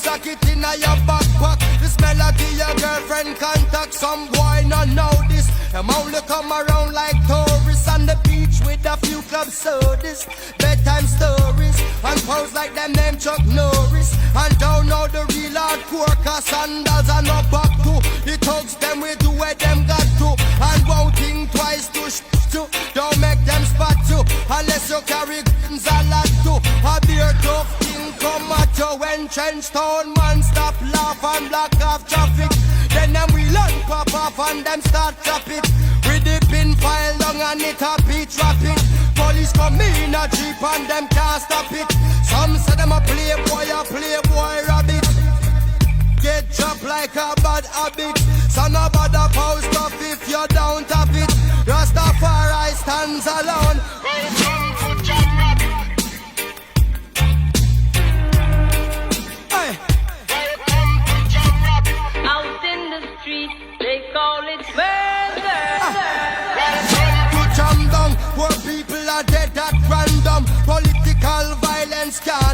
sock it in your backpack. This melody your girlfriend contact. Some boy not know this. Them only come around like tourists on the beach with a few club sodas, bedtime stories, and pose like them name Chuck Norris. And don't know the real hardcore, cause sandals are not back to. The thugs them we do where them got to. And won't think twice to don't make them spot you. Unless you carry guns a lot too. A beer tough thing come at you. When trench town man stop laugh and block off traffic. Then them we learn pop off and them start chop it. With the pin file long and it a beat rapid. Police come in a jeep and them can't stop it. Some say them a playboy rabbit. Get chopped like a bad habit. So no bother post up if you don't have it. Rastafari stands alone. Welcome to Jam Rabbit. Hey. Welcome to Jam Rabbit. Out in the street, they call it murder. Welcome to Jam Down, where people are dead at random. Political violence can